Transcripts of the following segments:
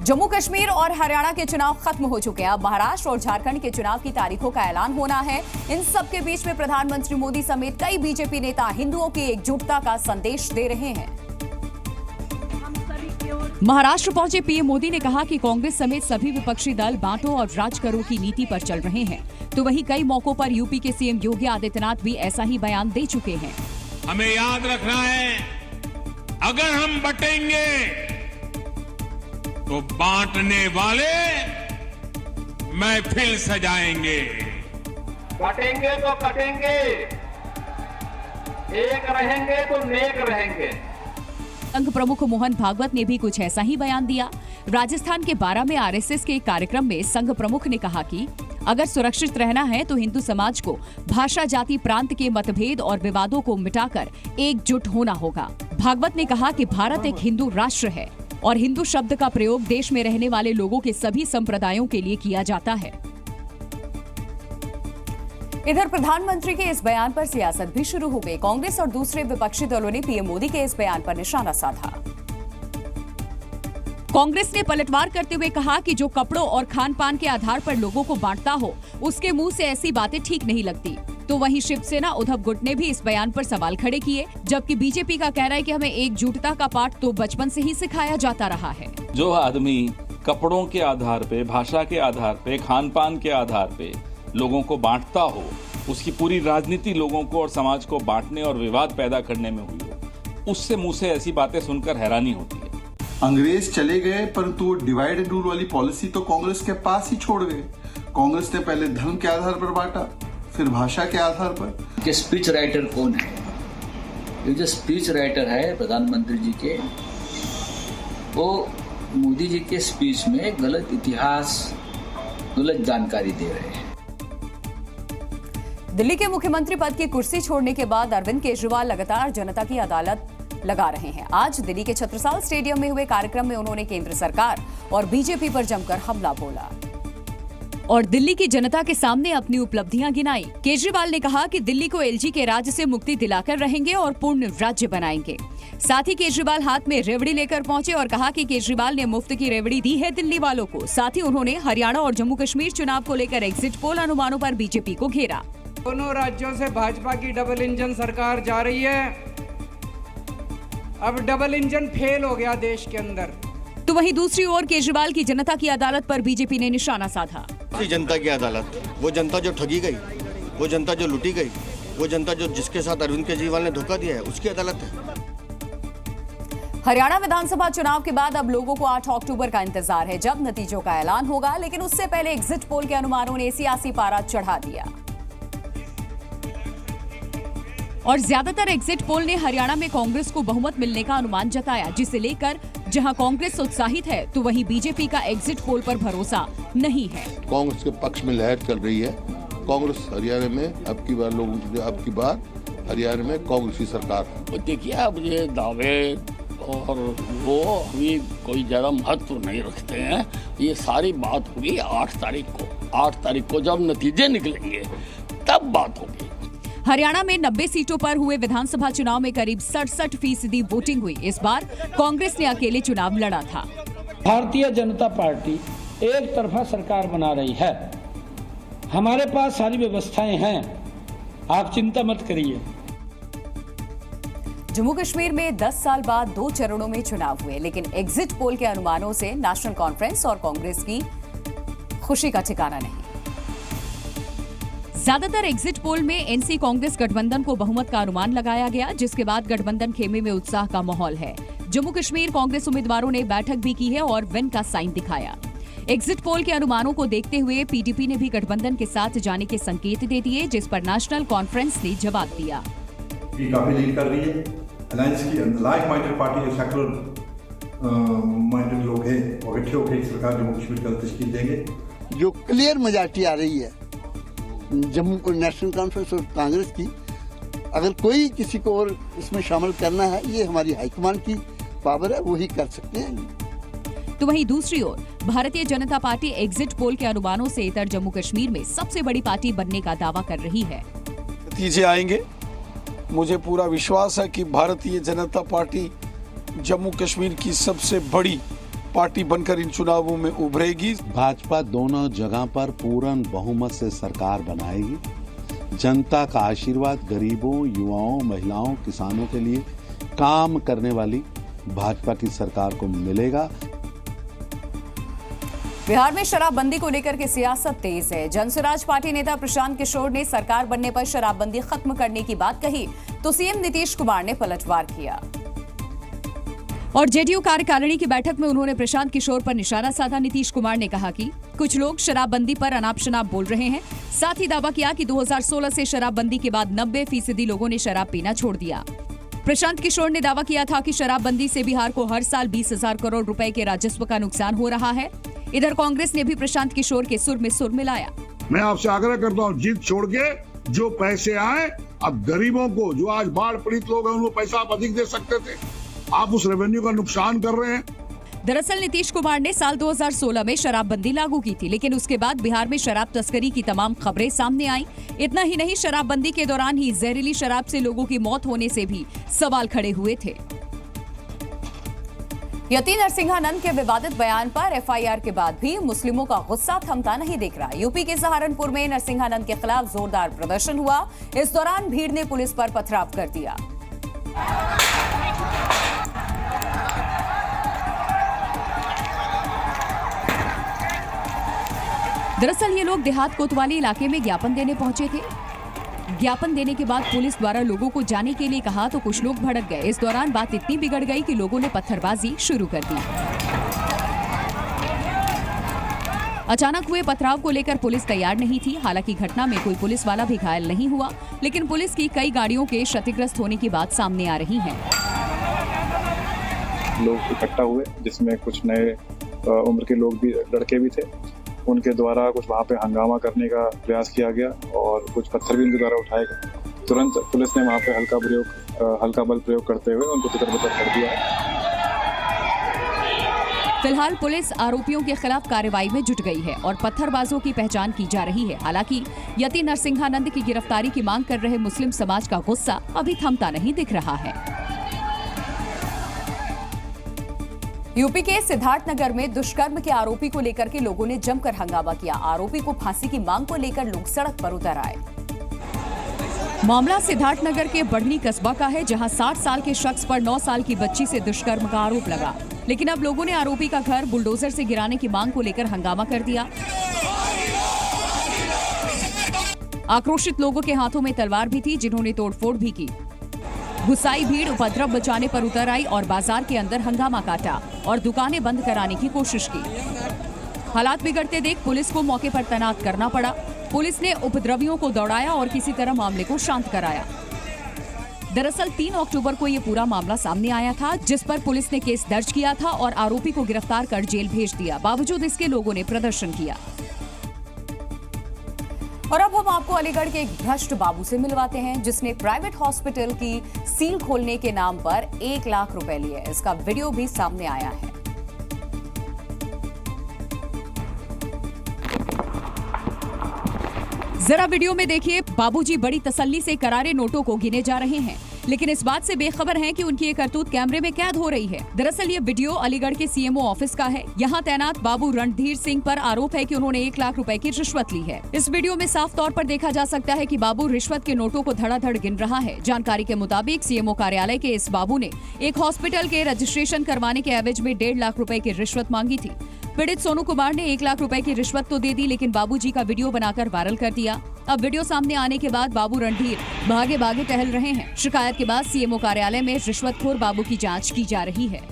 जम्मू कश्मीर और हरियाणा के चुनाव खत्म हो चुके हैं। अब महाराष्ट्र और झारखंड के चुनाव की तारीखों का ऐलान होना है। इन सब के बीच में प्रधानमंत्री मोदी समेत कई बीजेपी नेता हिंदुओं की एकजुटता का संदेश दे रहे हैं। महाराष्ट्र पहुंचे पीएम मोदी ने कहा कि कांग्रेस समेत सभी विपक्षी दल बांटो और राज करो की नीति पर चल रहे हैं। तो वहीं कई मौकों पर यूपी के सीएम योगी आदित्यनाथ भी ऐसा ही बयान दे चुके हैं। हमें याद रखना है, अगर हम बटेंगे तो बांटने वाले महफिल सजाएंगे। बटेंगे तो कटेंगे, एक रहेंगे तो नेक रहेंगे। संघ प्रमुख मोहन भागवत ने भी कुछ ऐसा ही बयान दिया। राजस्थान के बारां में आरएसएस के एक कार्यक्रम में संघ प्रमुख ने कहा कि अगर सुरक्षित रहना है तो हिंदू समाज को भाषा, जाति, प्रांत के मतभेद और विवादों को मिटाकर एकजुट होना होगा। भागवत ने कहा कि भारत एक हिंदू राष्ट्र है और हिंदू शब्द का प्रयोग देश में रहने वाले लोगों के सभी संप्रदायों के लिए किया जाता है। इधर प्रधानमंत्री के इस बयान पर सियासत भी शुरू हो गई। कांग्रेस और दूसरे विपक्षी दलों ने पीएम मोदी के इस बयान पर निशाना साधा। कांग्रेस ने पलटवार करते हुए कहा कि जो कपड़ों और खान पान के आधार पर लोगों को बांटता हो, उसके मुंह से ऐसी बातें ठीक नहीं लगती। तो वहीं शिवसेना उद्धव गुट ने भी इस बयान पर सवाल खड़े किए, जबकि बीजेपी का कहना है कि हमें एकजुटता का पाठ तो बचपन से ही सिखाया जाता रहा है। जो आदमी कपड़ों के आधार पे, भाषा के आधार पे, खान पान के आधार पे लोगों को बांटता हो, उसकी पूरी राजनीति लोगों को और समाज को बांटने और विवाद पैदा करने में हुई हो, उससे मुंह से ऐसी बातें सुनकर हैरानी होती है। अंग्रेज चले गए, परंतु डिवाइड एंड रूल वाली पॉलिसी तो कांग्रेस के पास ही छोड़ गए। कांग्रेस ने पहले धर्म के आधार पर बांटा, फिर भाषा के आधार पर। कि स्पीच राइटर कौन है? ये जो स्पीच राइटर है प्रधानमंत्री जी के, वो मोदी जी के स्पीच में गलत इतिहास, गलत जानकारी दे रहे हैं। दिल्ली के मुख्यमंत्री पद की कुर्सी छोड़ने के बाद अरविंद केजरीवाल लगातार जनता की अदालत लगा रहे हैं। आज दिल्ली के छत्रसाल स्टेडियम में हुए कार्यक्रम में उन्होंने केंद्र सरकार और बीजेपी पर जमकर हमला बोला और दिल्ली की जनता के सामने अपनी उपलब्धियां गिनाई। केजरीवाल ने कहा कि दिल्ली को एलजी के राज से मुक्ति दिलाकर रहेंगे और पूर्ण राज्य बनाएंगे। साथ ही केजरीवाल हाथ में रेवड़ी लेकर पहुंचे और कहा कि केजरीवाल ने मुफ्त की रेवड़ी दी है दिल्ली वालों को। साथ ही उन्होंने हरियाणा और जम्मू कश्मीर चुनाव को लेकर एग्जिट पोल अनुमानों पर बीजेपी को घेरा। दोनों राज्यों से भाजपा की डबल इंजन सरकार जा रही है। अब डबल इंजन फेल हो गया देश के अंदर। तो वहीं दूसरी ओर केजरीवाल की जनता की अदालत पर बीजेपी ने निशाना साधा। जनता की अदालत, वो जनता जो ठगी गई, वो जनता जो लूटी गई, वो जनता जो जिसके साथ अरविंद केजरीवाल ने धोखा दिया है, उसकी अदालत है। हरियाणा विधानसभा चुनाव के बाद अब लोगों को 8 अक्टूबर का इंतजार है, जब नतीजों का ऐलान होगा। लेकिन उससे पहले एग्जिट पोल के अनुमानों ने सियासी पारा चढ़ा दिया और ज्यादातर एग्जिट पोल ने हरियाणा में कांग्रेस को बहुमत मिलने का अनुमान जताया, जिसे लेकर जहां कांग्रेस उत्साहित है तो वहीं बीजेपी का एग्जिट पोल पर भरोसा नहीं है। कांग्रेस के पक्ष में लहर चल रही है। कांग्रेस हरियाणा में अब की बार हरियाणा में कांग्रेस की सरकार। देखिए, अब ये दावे और वो अभी कोई ज्यादा महत्व नहीं रखते हैं। ये सारी बात होगी 8 तारीख को। 8 तारीख को जब नतीजे निकलेंगे तब बात होगी। हरियाणा में 90 सीटों पर हुए विधानसभा चुनाव में करीब 67% वोटिंग हुई। इस बार कांग्रेस ने अकेले चुनाव लड़ा था। भारतीय जनता पार्टी एक तरफा सरकार बना रही है। हमारे पास सारी व्यवस्थाएं हैं, आप चिंता मत करिए। जम्मू कश्मीर में 10 साल बाद 2 चरणों में चुनाव हुए, लेकिन एग्जिट पोल के अनुमानों से नेशनल कॉन्फ्रेंस और कांग्रेस की खुशी का ठिकाना नहीं। ज्यादातर एग्जिट पोल में एनसी कांग्रेस गठबंधन को बहुमत का अनुमान लगाया गया, जिसके बाद गठबंधन खेमे में उत्साह का माहौल है। जम्मू कश्मीर कांग्रेस उम्मीदवारों ने बैठक भी की है और विन का साइन दिखाया। एग्जिट पोल के अनुमानों को देखते हुए पीडीपी ने भी गठबंधन के साथ जाने के संकेत दे दिए, जिस पर नेशनल कॉन्फ्रेंस ने जवाब दिया। काफी लीड कर रही है। अलायंस की like minded party, secular minded लोग हैं, वो इकट्ठे होकर एक सरकार जम्मू कश्मीर का तश्कील देंगे। जो क्लियर मेजॉरिटी आ रही है जम्मू को नेशनल कॉन्फ्रेंस और कांग्रेस की, अगर कोई किसी को और इसमें शामिल करना है, ये हमारी हाईकमान की पावर है, वही कर सकते हैं। तो वहीं दूसरी ओर Bharatiya Janata party exit poll के अनुमानों से इतर जम्मू कश्मीर में सबसे बड़ी पार्टी बनने का दावा कर रही है। नतीजे आएंगे, मुझे पूरा विश्वास है कि भारतीय जनता पार्टी जम्मू कश्मीर की सबसे बड़ी पार्टी बनकर इन चुनावों में उभरेगी। भाजपा दोनों जगह पर पूर्ण बहुमत से सरकार बनाएगी। जनता का आशीर्वाद गरीबों, युवाओं, महिलाओं, किसानों के लिए काम करने वाली भाजपा की सरकार को मिलेगा। बिहार में शराबबंदी को लेकर के सियासत तेज है। जनसुराज पार्टी नेता प्रशांत किशोर ने सरकार बनने पर शराबबंदी खत्म करने की बात कही तो सीएम नीतीश कुमार ने पलटवार किया और जेडीयू कार्यकारिणी की बैठक में उन्होंने प्रशांत किशोर पर निशाना साधा। नीतीश कुमार ने कहा कि कुछ लोग शराबबंदी पर अनाप शनाप बोल रहे हैं। साथ ही दावा किया कि 2016 से शराबबंदी के बाद 90% लोगों ने शराब पीना छोड़ दिया। प्रशांत किशोर ने दावा किया था कि शराबबंदी से बिहार को हर साल 20,000 करोड़ रुपए के राजस्व का नुकसान हो रहा है। इधर कांग्रेस ने भी प्रशांत किशोर के सुर में सुर मिलाया। मैं आपसे आग्रह करता हूँ, जिद छोड़ के जो पैसे आए, अब गरीबों को, जो आज बाढ़ पीड़ित लोग हैं, उनको पैसा आप अधिक दे सकते थे, आप उस रेवेन्यू का नुकसान कर रहे हैं। दरअसल नीतीश कुमार ने साल 2016 में शराबबंदी लागू की थी, लेकिन उसके बाद बिहार में शराब तस्करी की तमाम खबरें सामने आई। इतना ही नहीं, शराबबंदी के दौरान ही जहरीली शराब से लोगों की मौत होने से भी सवाल खड़े हुए थे। यति नरसिंहानंद के विवादित बयान पर एफआईआर के बाद भी मुस्लिमों का गुस्सा थमता नहीं दिख रहा। यूपी के सहारनपुर में नरसिंहानंद के खिलाफ जोरदार प्रदर्शन हुआ। इस दौरान भीड़ ने पुलिस पर पथराव कर दिया। दरअसल ये लोग देहात कोतवाली इलाके में ज्ञापन देने पहुंचे थे। ज्ञापन देने के बाद पुलिस द्वारा लोगों को जाने के लिए कहा तो कुछ लोग भड़क गए। इस दौरान बात इतनी बिगड़ गई कि लोगों ने पत्थरबाजी शुरू कर दी। अचानक हुए पथराव को लेकर पुलिस तैयार नहीं थी। हालांकि घटना में कोई पुलिस वाला भी घायल नहीं हुआ, लेकिन पुलिस की कई गाड़ियों के क्षतिग्रस्त होने की बात सामने आ रही है। लोग इकट्ठा हुए, जिसमें कुछ नए उम्र के लोग भी, लड़के भी थे। उनके द्वारा कुछ वहाँ पे हंगामा करने का प्रयास किया गया और कुछ पत्थर भी उनके द्वारा उठाए गए। तुरंत पुलिस ने वहाँ पे हल्का बल प्रयोग करते हुए उनको तितर-बितर कर दिया है। फिलहाल पुलिस आरोपियों के खिलाफ कार्रवाई में जुट गई है और पत्थरबाजों की पहचान की जा रही है। हालांकि यति नरसिंहानंद की गिरफ्तारी की मांग कर रहे मुस्लिम समाज का गुस्सा अभी थमता नहीं दिख रहा है। यूपी के सिद्धार्थनगर में दुष्कर्म के आरोपी को लेकर के लोगों ने जमकर हंगामा किया। आरोपी को फांसी की मांग को लेकर लोग सड़क पर उतर आए। मामला सिद्धार्थनगर के बढ़नी कस्बा का है, जहां 60 साल के शख्स पर 9 साल की बच्ची से दुष्कर्म का आरोप लगा। लेकिन अब लोगों ने आरोपी का घर बुलडोजर से गिराने की मांग को लेकर हंगामा कर दिया। आक्रोशित लोगों के हाथों में तलवार भी थी, जिन्होंने तोड़फोड़ भी की। गुस्साई भीड़ उपद्रव बचाने पर उतर आई और बाजार के अंदर हंगामा काटा और दुकानें बंद कराने की कोशिश की। हालात बिगड़ते देख पुलिस को मौके पर तैनात करना पड़ा। पुलिस ने उपद्रवियों को दौड़ाया और किसी तरह मामले को शांत कराया। दरअसल 3 अक्टूबर को ये पूरा मामला सामने आया था, जिस पर पुलिस ने केस दर्ज किया था और आरोपी को गिरफ्तार कर जेल भेज दिया। बावजूद इसके लोगों ने प्रदर्शन किया। और अब हम आपको अलीगढ़ के एक भ्रष्ट बाबू से मिलवाते हैं, जिसने प्राइवेट हॉस्पिटल की सील खोलने के नाम पर 1 लाख रुपए लिए। इसका वीडियो भी सामने आया है। जरा वीडियो में देखिए, बाबूजी बड़ी तसल्ली से करारे नोटों को गिने जा रहे हैं, लेकिन इस बात से बेखबर हैं कि उनकी ये करतूत कैमरे में कैद हो रही है। दरअसल ये वीडियो अलीगढ़ के सीएमओ ऑफिस का है। यहाँ तैनात बाबू रणधीर सिंह पर आरोप है कि उन्होंने 1 लाख रुपए की रिश्वत ली है। इस वीडियो में साफ तौर पर देखा जा सकता है कि बाबू रिश्वत के नोटों को धड़ाधड़ गिन रहा है। जानकारी के मुताबिक सीएमओ कार्यालय के इस बाबू ने एक हॉस्पिटल के रजिस्ट्रेशन करवाने के एवज में 1.5 लाख रुपए की रिश्वत मांगी थी। पीड़ित सोनू कुमार ने 1 लाख रुपए की रिश्वत तो दे दी, लेकिन बाबूजी का वीडियो बनाकर वायरल कर दिया। अब वीडियो सामने आने के बाद बाबू रणधीर भागे भागे टहल रहे हैं। शिकायत के बाद सीएमओ कार्यालय में रिश्वतखोर बाबू की जांच की जा रही है।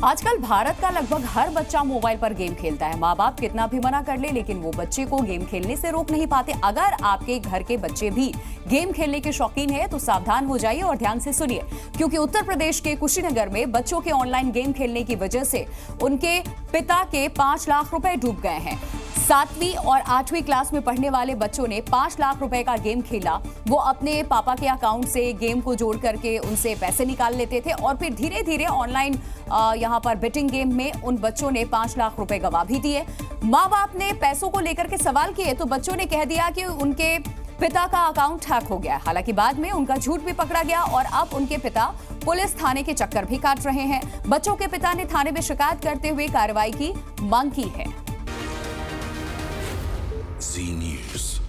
आजकल भारत का लगभग हर बच्चा मोबाइल पर गेम खेलता है। माँ बाप कितना भी मना कर ले, लेकिन वो बच्चे को गेम खेलने से रोक नहीं पाते। अगर आपके घर के बच्चे भी गेम खेलने के शौकीन हैं, तो सावधान हो जाइए और ध्यान से सुनिए, क्योंकि उत्तर प्रदेश के कुशीनगर में बच्चों के ऑनलाइन गेम खेलने की वजह से उनके पिता के 5 लाख रुपए डूब गए हैं। 7वीं और 8वीं क्लास में पढ़ने वाले बच्चों ने 5 लाख रुपए का गेम खेला। वो अपने पापा के अकाउंट से गेम को जोड़ करके उनसे पैसे निकाल लेते थे और फिर धीरे धीरे ऑनलाइन यहाँ पर बेटिंग गेम में उन बच्चों ने 5 लाख रुपए गवा भी दिए। माँ बाप ने पैसों को लेकर के सवाल किए तो बच्चों ने कह दिया कि उनके पिता का अकाउंट हैक हो गया। हालांकि बाद में उनका झूठ भी पकड़ा गया और अब उनके पिता पुलिस थाने के चक्कर भी काट रहे हैं। बच्चों के पिता ने थाने में शिकायत करते हुए कार्रवाई की मांग की है। जी न्यूज़।